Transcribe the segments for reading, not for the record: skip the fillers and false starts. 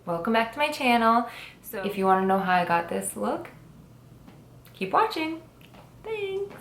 Welcome back to my channel. So if you want to know how I got this look, keep watching. Thanks.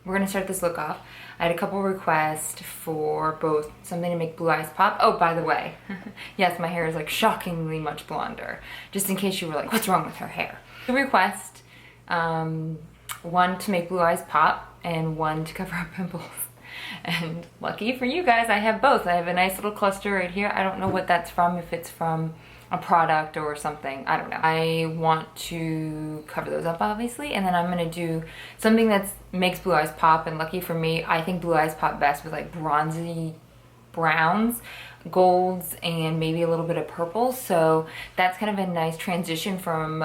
We're gonna start this look off. I had a couple requests for both something to make blue eyes pop. Oh, by the way, yes, my hair is like shockingly much blonder. Just in case you were like, what's wrong with her hair? The request, one to make blue eyes pop and one to cover up pimples. And lucky for you guys, I have both. I have a nice little cluster right here. I don't know what that's from, if it's from a product or something. I don't know. I want to cover those up, obviously, and then I'm gonna do something that makes blue eyes pop. And lucky for me, I think blue eyes pop best with like bronzy browns, golds, and maybe a little bit of purple. So that's kind of a nice transition from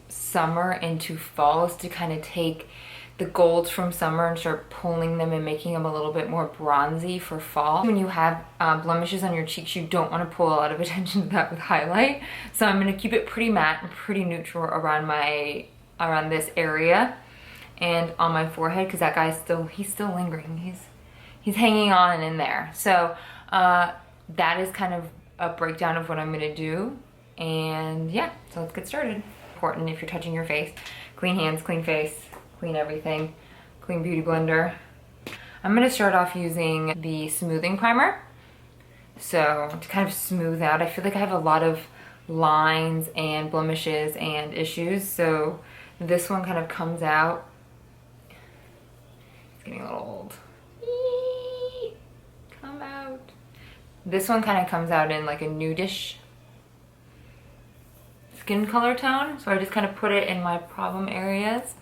summer into fall, is to kind of take the golds from summer and start pulling them and making them a little bit more bronzy for fall. When you have blemishes on your cheeks, you don't want to pull a lot of attention to that with highlight. So I'm going to keep it pretty matte and pretty neutral around this area and on my forehead, because that guy's he's still lingering. He's hanging on in there. So that is kind of a breakdown of what I'm going to do. And yeah, so let's get started. Important if you're touching your face. Clean hands, clean face, clean everything, clean beauty blender. I'm gonna start off using the smoothing primer. So to kind of smooth out, I feel like I have a lot of lines and blemishes and issues. So this one kind of comes out. It's getting a little old. Eee, come out. This one kind of comes out in like a nudish skin color tone. So I just kind of put it in my problem areas.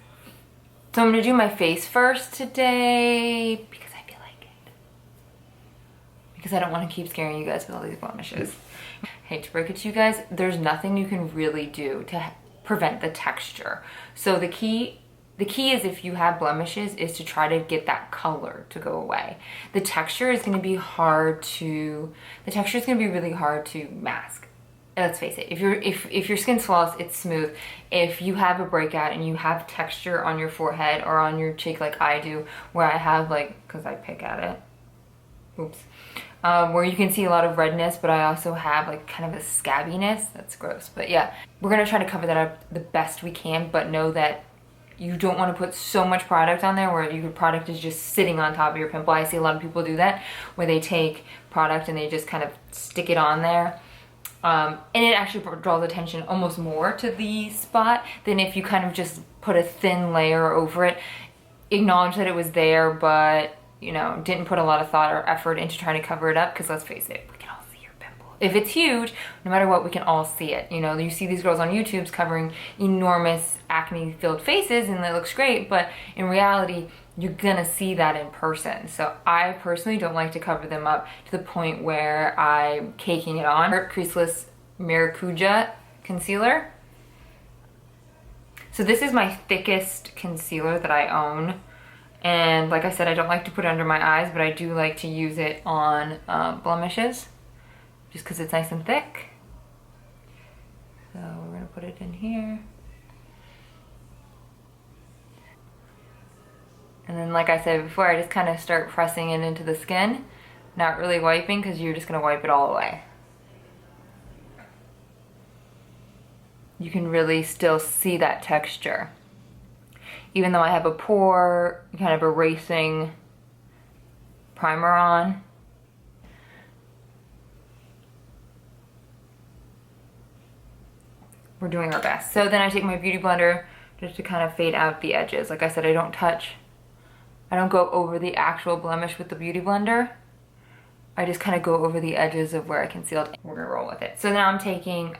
So I'm gonna do my face first today because I feel like it. Because I don't want to keep scaring you guys with all these blemishes. I hate to break it to you guys, there's nothing you can really do to prevent the texture. So the key is, if you have blemishes, is to try to get that color to go away. The texture is gonna be really hard to mask. Let's face it, if your skin's flawless, it's smooth. If you have a breakout and you have texture on your forehead or on your cheek like I do, where I have like, because I pick at it, oops, where you can see a lot of redness, but I also have like kind of a scabbiness, that's gross. But yeah, we're gonna try to cover that up the best we can, but know that you don't want to put so much product on there where your product is just sitting on top of your pimple. I see a lot of people do that, where they take product and they just kind of stick it on there. And it actually draws attention almost more to the spot than if you kind of just put a thin layer over it. Acknowledge that it was there, but you know, didn't put a lot of thought or effort into trying to cover it up, because let's face it, we can all see your pimple. If it's huge, no matter what, we can all see it. You know, you see these girls on YouTube covering enormous acne-filled faces and it looks great, but in reality, you're gonna see that in person. So I personally don't like to cover them up to the point where I'm caking it on. Creaseless Maracuja concealer. So this is my thickest concealer that I own. And like I said, I don't like to put it under my eyes, but I do like to use it on blemishes, just because it's nice and thick. So we're gonna put it in here. And then, like I said before, I just kind of start pressing it into the skin, not really wiping, because you're just gonna wipe it all away. You can really still see that texture. Even though I have a poor kind of erasing primer on. We're doing our best. So then I take my beauty blender just to kind of fade out the edges. Like I said, I don't go over the actual blemish with the beauty blender. I just kind of go over the edges of where I concealed. We're gonna roll with it. So now I'm taking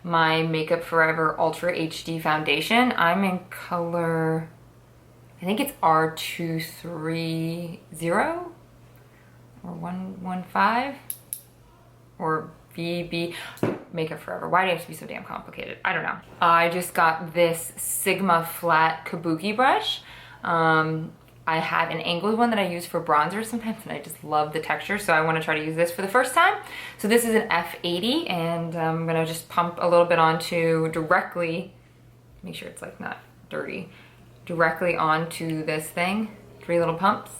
my Makeup Forever Ultra HD foundation. I'm in color, I think it's R230 or 115 or VB. Makeup Forever. Why do you have to be so damn complicated? I don't know. I just got this Sigma flat kabuki brush. I have an angled one that I use for bronzer sometimes, and I just love the texture, so I want to try to use this for the first time. So this is an F80, and I'm gonna just pump a little bit onto directly, make sure it's like not dirty, directly onto this thing. 3 little pumps.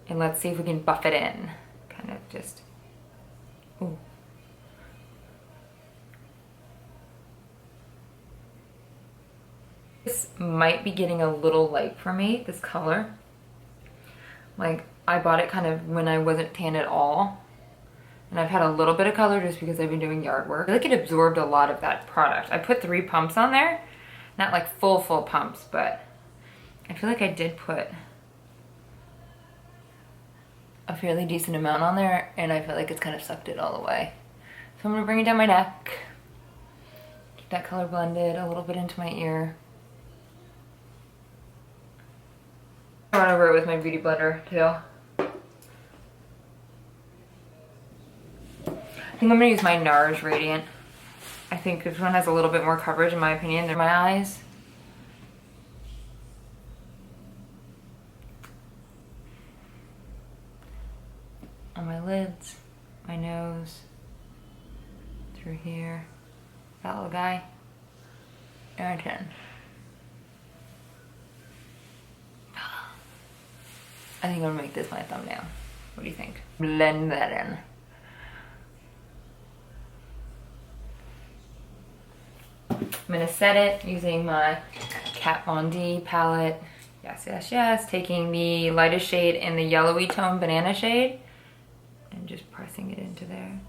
And let's see if we can buff it in. Kind kind of just, ooh. This might be getting a little light for me, this color. Like, I bought it kind of when I wasn't tan at all. And I've had a little bit of color just because I've been doing yard work. I feel like it absorbed a lot of that product. I put 3 pumps on there. Not like full pumps, but I feel like I did put a fairly decent amount on there, and I feel like it's kind of sucked it all away. So I'm gonna bring it down my neck. Keep that color blended a little bit into my ear. I run over it with my beauty blender too. I think I'm gonna use my NARS Radiant. I think this one has a little bit more coverage in my opinion than my eyes. On my lids, my nose, through here, that little guy, and chin. I think I'm gonna make this my thumbnail. What do you think? Blend that in. I'm gonna set it using my Kat Von D palette. Yes, yes, yes. Taking the lightest shade in the yellowy tone banana shade and just pressing it into there.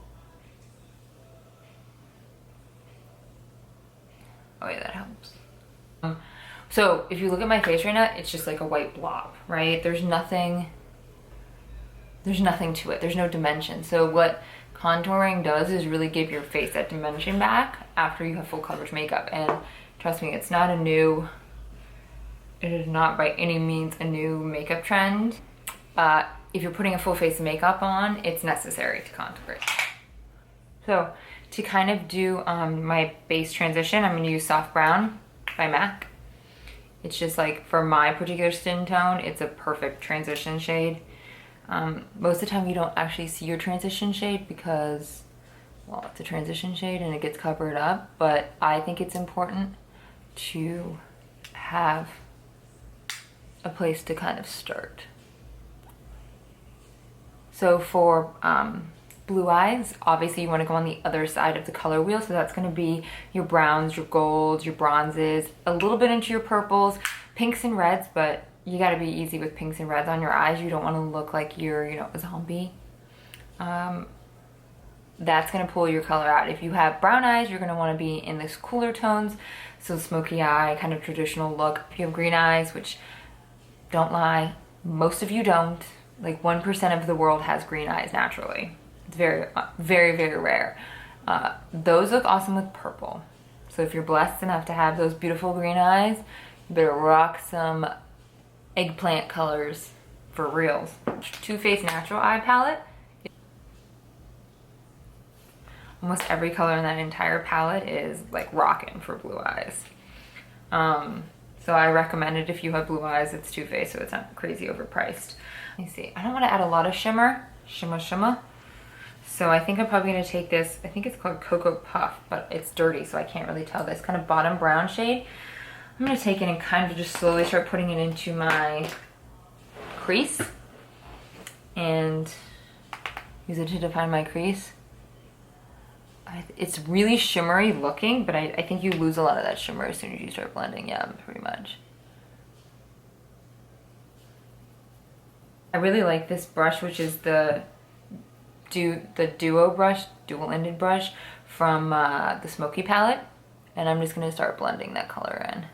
Oh yeah, that helps. So if you look at my face right now, it's just like a white blob, right? There's nothing to it. There's no dimension. So what contouring does is really give your face that dimension back after you have full coverage makeup. And trust me, it's not a new, it is not by any means a new makeup trend. If you're putting a full face of makeup on, it's necessary to contour it. So to kind of do my base transition, I'm gonna use Soft Brown by MAC. It's just like, for my particular skin tone, it's a perfect transition shade. Most of the time you don't actually see your transition shade because, well, it's a transition shade and it gets covered up, but I think it's important to have a place to kind of start. So for blue eyes, obviously you want to go on the other side of the color wheel, so that's going to be your browns, your golds, your bronzes, a little bit into your purples, pinks and reds, but you got to be easy with pinks and reds on your eyes. You don't want to look like you're, you know, a zombie. That's going to pull your color out. If you have brown eyes, you're going to want to be in this cooler tones, so smoky eye, kind of traditional look. If you have green eyes, which, don't lie, most of you don't, like 1% of the world has green eyes naturally. It's very, very, very rare. Those look awesome with purple. So if you're blessed enough to have those beautiful green eyes, you better rock some eggplant colors for reals. Too Faced Natural Eye Palette. Almost every color in that entire palette is like rocking for blue eyes. So I recommend it if you have blue eyes. It's Too Faced, so it's not crazy overpriced. Let me see. I don't want to add a lot of shimmer. Shimmer. So I think I'm probably going to take this, I think it's called Cocoa Puff, but it's dirty, so I can't really tell. This kind of bottom brown shade. I'm going to take it and kind of just slowly start putting it into my crease and use it to define my crease. It's really shimmery looking, but I think you lose a lot of that shimmer as soon as you start blending. Yeah, pretty much. I really like this brush, which is the Duo brush, dual-ended brush from the Smokey palette, and I'm just going to start blending that color in.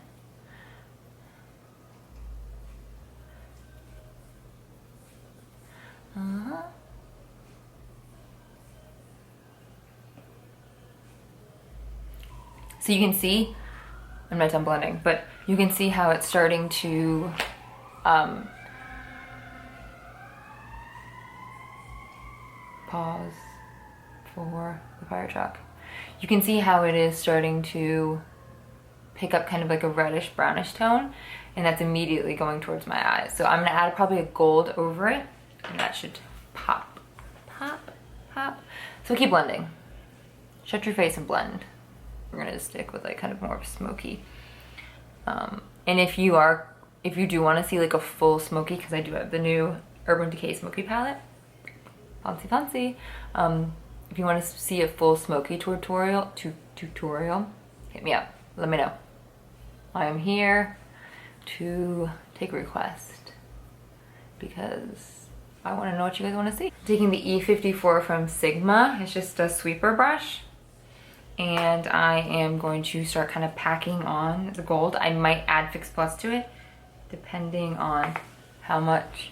So you can see, I'm not done blending, but you can see how it's starting to pause for the fire truck. You can see how it is starting to pick up kind of like a reddish brownish tone, and that's immediately going towards my eyes. So I'm gonna add probably a gold over it, and that should pop. So keep blending. Shut your face and blend. We're gonna stick with like kind of more of a smoky. And if you do want to see like a full smoky, because I do have the new Urban Decay Smoky palette, fancy, fancy. If you want to see a full smoky tutorial, hit me up. Let me know. I am here to take requests because I want to know what you guys want to see. Taking the E54 from Sigma. It's just a sweeper brush. And I am going to start kind of packing on the gold. I might add Fix Plus to it, depending on how much.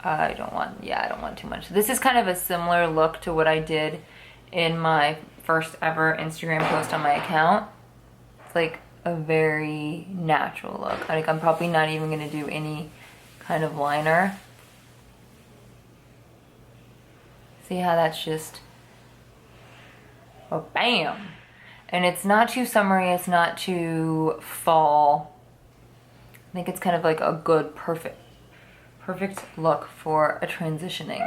I don't want too much. This is kind of a similar look to what I did in my first ever Instagram post on my account. It's like a very natural look. Like I'm probably not even gonna do any kind of liner. See how that's just, oh, bam. And it's not too summery, it's not too fall. I think it's kind of like a good, perfect look for a transitioning.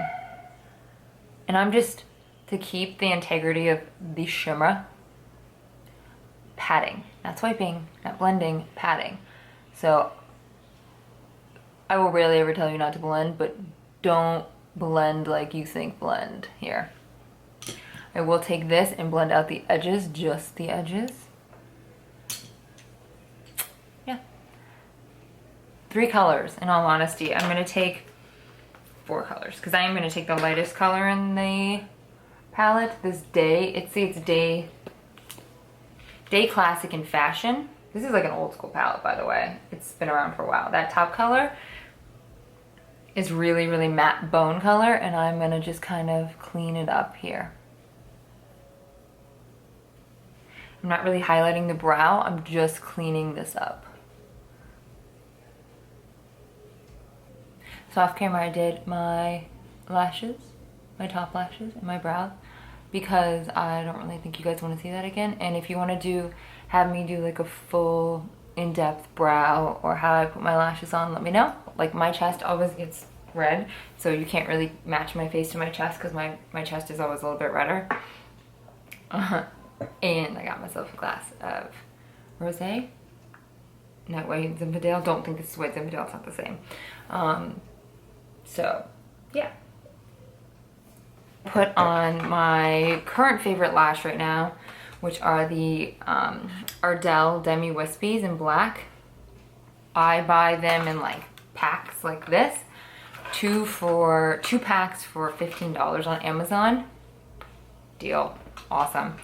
And I'm just, to keep the integrity of the shimmer, patting, not swiping, not blending, patting. So I will rarely ever tell you not to blend, but don't blend like you think blend here. I will take this and blend out the edges, just the edges. Yeah. 3 colors, in all honesty. I'm gonna take 4 colors, because I am gonna take the lightest color in the palette, this Day. It's Day Classic and Fashion. This is like an old school palette, by the way. It's been around for a while. That top color is really, really matte bone color, and I'm gonna just kind of clean it up here. I'm not really highlighting the brow, I'm just cleaning this up. So off camera I did my lashes, my top lashes and my brows, because I don't really think you guys want to see that again. And if you want to have me do like a full in-depth brow or how I put my lashes on, let me know. Like my chest always gets red, so you can't really match my face to my chest because my chest is always a little bit redder. And I got myself a glass of rosé. Not White Zinfandel. Don't think this is White Zinfandel. It's not the same. So yeah. Put on my current favorite lash right now, which are the Ardell Demi Wispies in black. I buy them in like packs like this. 2 packs for $15 on Amazon. Deal. Awesome.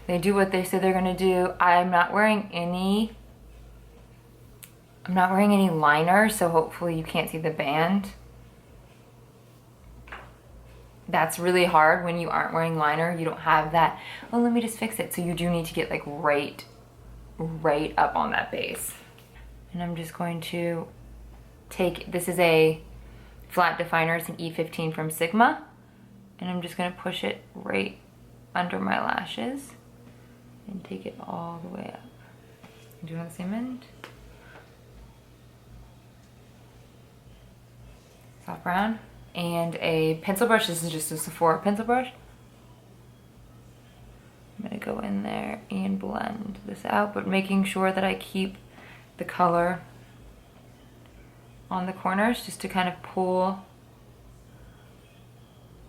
They do what they say they're gonna do. I'm not wearing any liner, so hopefully you can't see the band. That's really hard when you aren't wearing liner. You don't have that, oh, let me just fix it. So you do need to get like right up on that base. And I'm just going to take, this is a flat definer, it's an E15 from Sigma. And I'm just gonna push it right under my lashes and take it all the way up. Do it on the same end. Soft brown. And a pencil brush. This is just a Sephora pencil brush. I'm gonna go in there and blend this out, but making sure that I keep the color on the corners just to kind of pull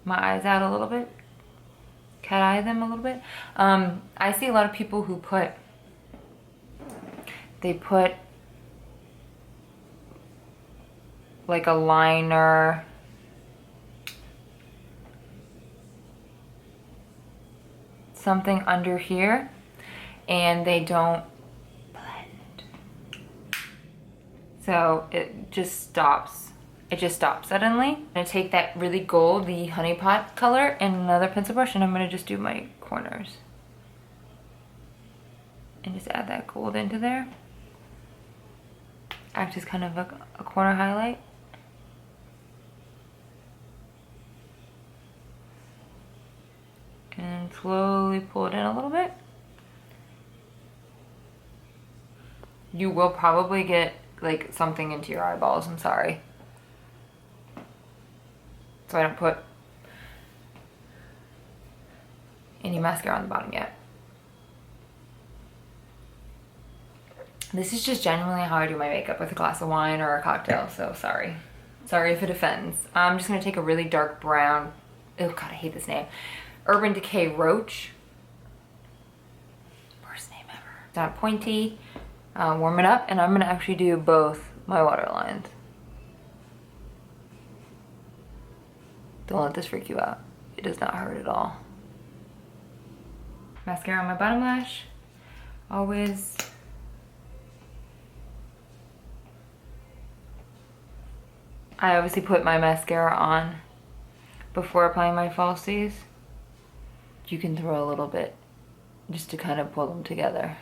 my eyes out a little bit. Cat eye them a little bit. I see a lot of people who put like a liner, something under here, and they don't blend. So it just stops. It just stops suddenly. I'm gonna take that really gold, the honey pot color, and another pencil brush, and I'm gonna just do my corners. And just add that gold into there. Act as kind of a corner highlight. And slowly pull it in a little bit. You will probably get like something into your eyeballs, I'm sorry. So I don't put any mascara on the bottom yet. This is just genuinely how I do my makeup, with a glass of wine or a cocktail, so sorry. Sorry if it offends. I'm just gonna take a really dark brown, oh God, I hate this name. Urban Decay Roach. Worst name ever. It's not pointy. Warm it up, and I'm gonna actually do both my waterlines. Don't let this freak you out. It does not hurt at all. Mascara on my bottom lash. Always. I obviously put my mascara on before applying my falsies. You can throw a little bit just to kind of pull them together.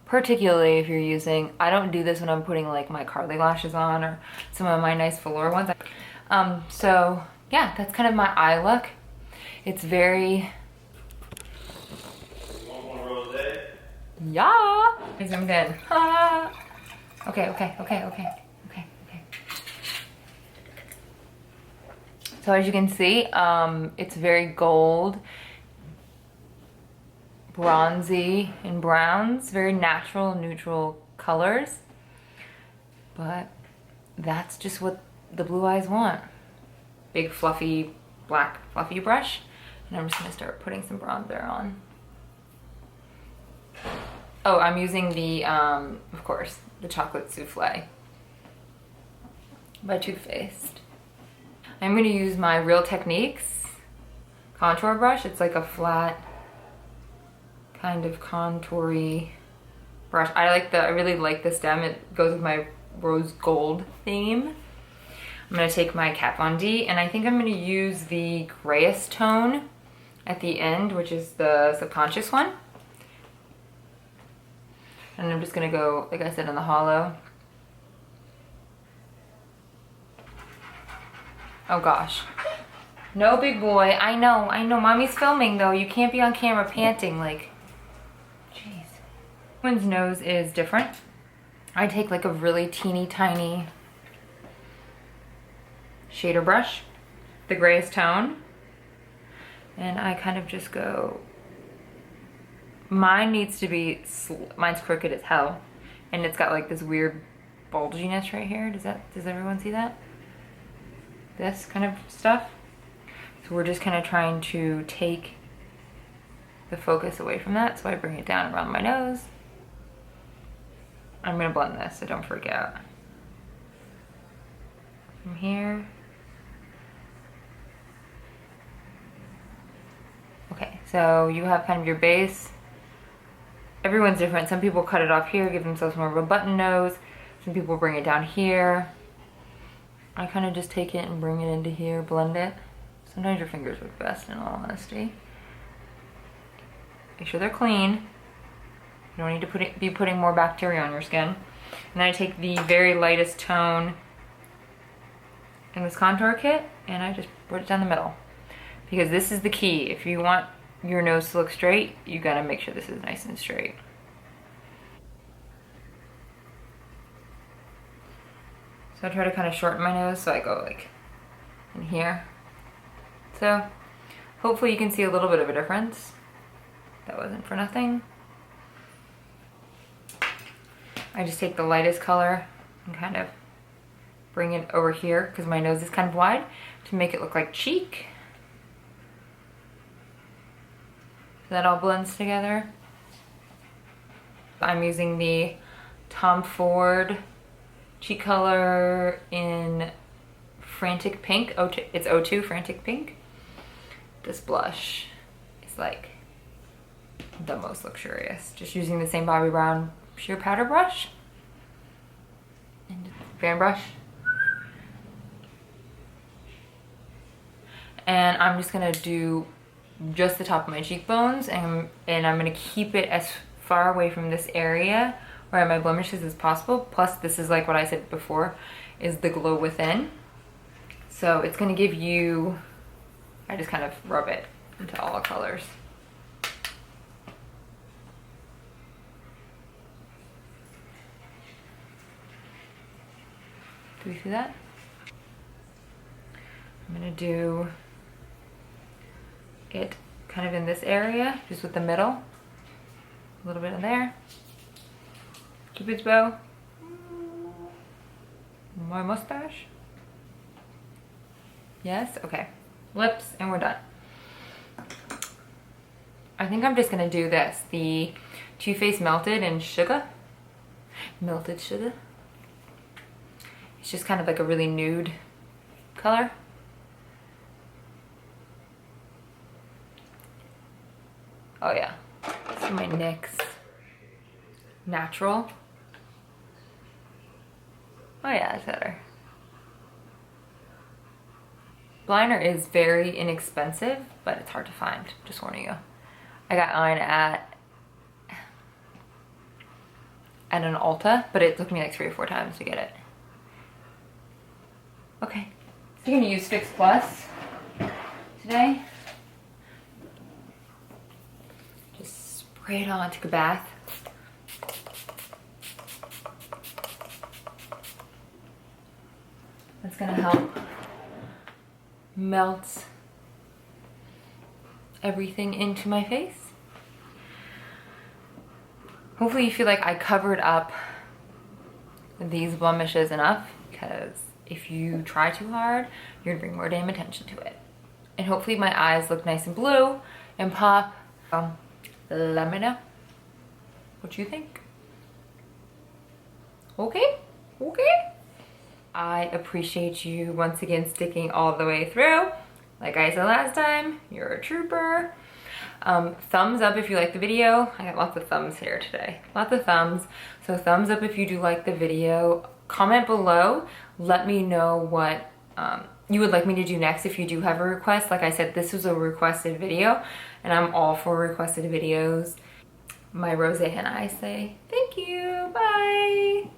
Particularly if you're using, I don't do this when I'm putting like my Carly lashes on or some of my nice velour ones. So yeah, that's kind of my eye look. It's very, yeah. I zoomed in. Okay. So as you can see, it's very gold, bronzy and browns, very natural, neutral colors. But that's just what the blue eyes want. Big fluffy, black fluffy brush. And I'm just gonna start putting some bronzer on. Oh, I'm using the, of course, the Chocolate Souffle by Too Faced. I'm gonna use my Real Techniques contour brush. It's like a flat, kind of contoury brush. I really like the stem. It goes with my rose gold theme. I'm gonna take my Kat Von D, and I think I'm gonna use the grayest tone at the end, which is the subconscious one. And I'm just gonna go, like I said, in the hollow. Oh gosh. No, big boy. I know. Mommy's filming though. You can't be on camera panting like, jeez. Everyone's nose is different. I take like a really teeny tiny shader brush, the grayest tone, and I kind of just go, mine needs to be, mine's crooked as hell, and it's got like this weird bulginess right here. Does everyone see that? This kind of stuff. So we're just kind of trying to take the focus away from that. So I bring it down around my nose. I'm gonna blend this, so don't freak out. From here. Okay, so you have kind of your base. Everyone's different. Some people cut it off here, give themselves more of a button nose. Some people bring it down here. I kind of just take it and bring it into here, blend it. Sometimes your fingers work best, in all honesty. Make sure they're clean. You don't need to be putting more bacteria on your skin. And then I take the very lightest tone in this contour kit, and I just put it down the middle. Because this is the key. If you want your nose to look straight, you gotta make sure this is nice and straight. So I try to kind of shorten my nose, so I go like in here. So hopefully you can see a little bit of a difference. That wasn't for nothing. I just take the lightest color and kind of bring it over here because my nose is kind of wide to make it look like cheek. So that all blends together. I'm using the Tom Ford cheek color in Frantic Pink. It's O2 Frantic Pink. This blush is like the most luxurious. Just using the same Bobbi Brown sheer powder brush and fan brush. And I'm just gonna do just the top of my cheekbones, and I'm gonna keep it as far away from this area where my blemishes as possible. Plus this is like what I said before, is the glow within. So it's gonna give you, I just kind of rub it into all colors. Do you see that? I'm gonna do it kind of in this area, just with the middle. A little bit in there. Cupid's bow. My mustache. Yes? Okay. Lips, and we're done. I think I'm just gonna do this. The Too Faced Melted in Sugar. Melted Sugar. It's just kind of like a really nude color. Oh yeah. So my NYX Natural. Oh yeah, it's better. Liner is very inexpensive, but it's hard to find, just warning you. I got mine at an Ulta, but it took me like 3 or 4 times to get it. Okay, so you're gonna use Fix Plus today. Just spray it on, take a bath. That's gonna help melt everything into my face. Hopefully you feel like I covered up these blemishes enough, because if you try too hard, you're gonna bring more damn attention to it. And hopefully my eyes look nice and blue and pop. Let me know what you think. Okay? Okay? I appreciate you once again sticking all the way through. Like I said last time, you're a trooper. Thumbs up if you like the video. I got lots of thumbs here today. Lots of thumbs. So thumbs up if you do like the video. Comment below. Let me know what you would like me to do next if you do have a request. Like I said, this was a requested video and I'm all for requested videos. My rosé and I say thank you. Bye.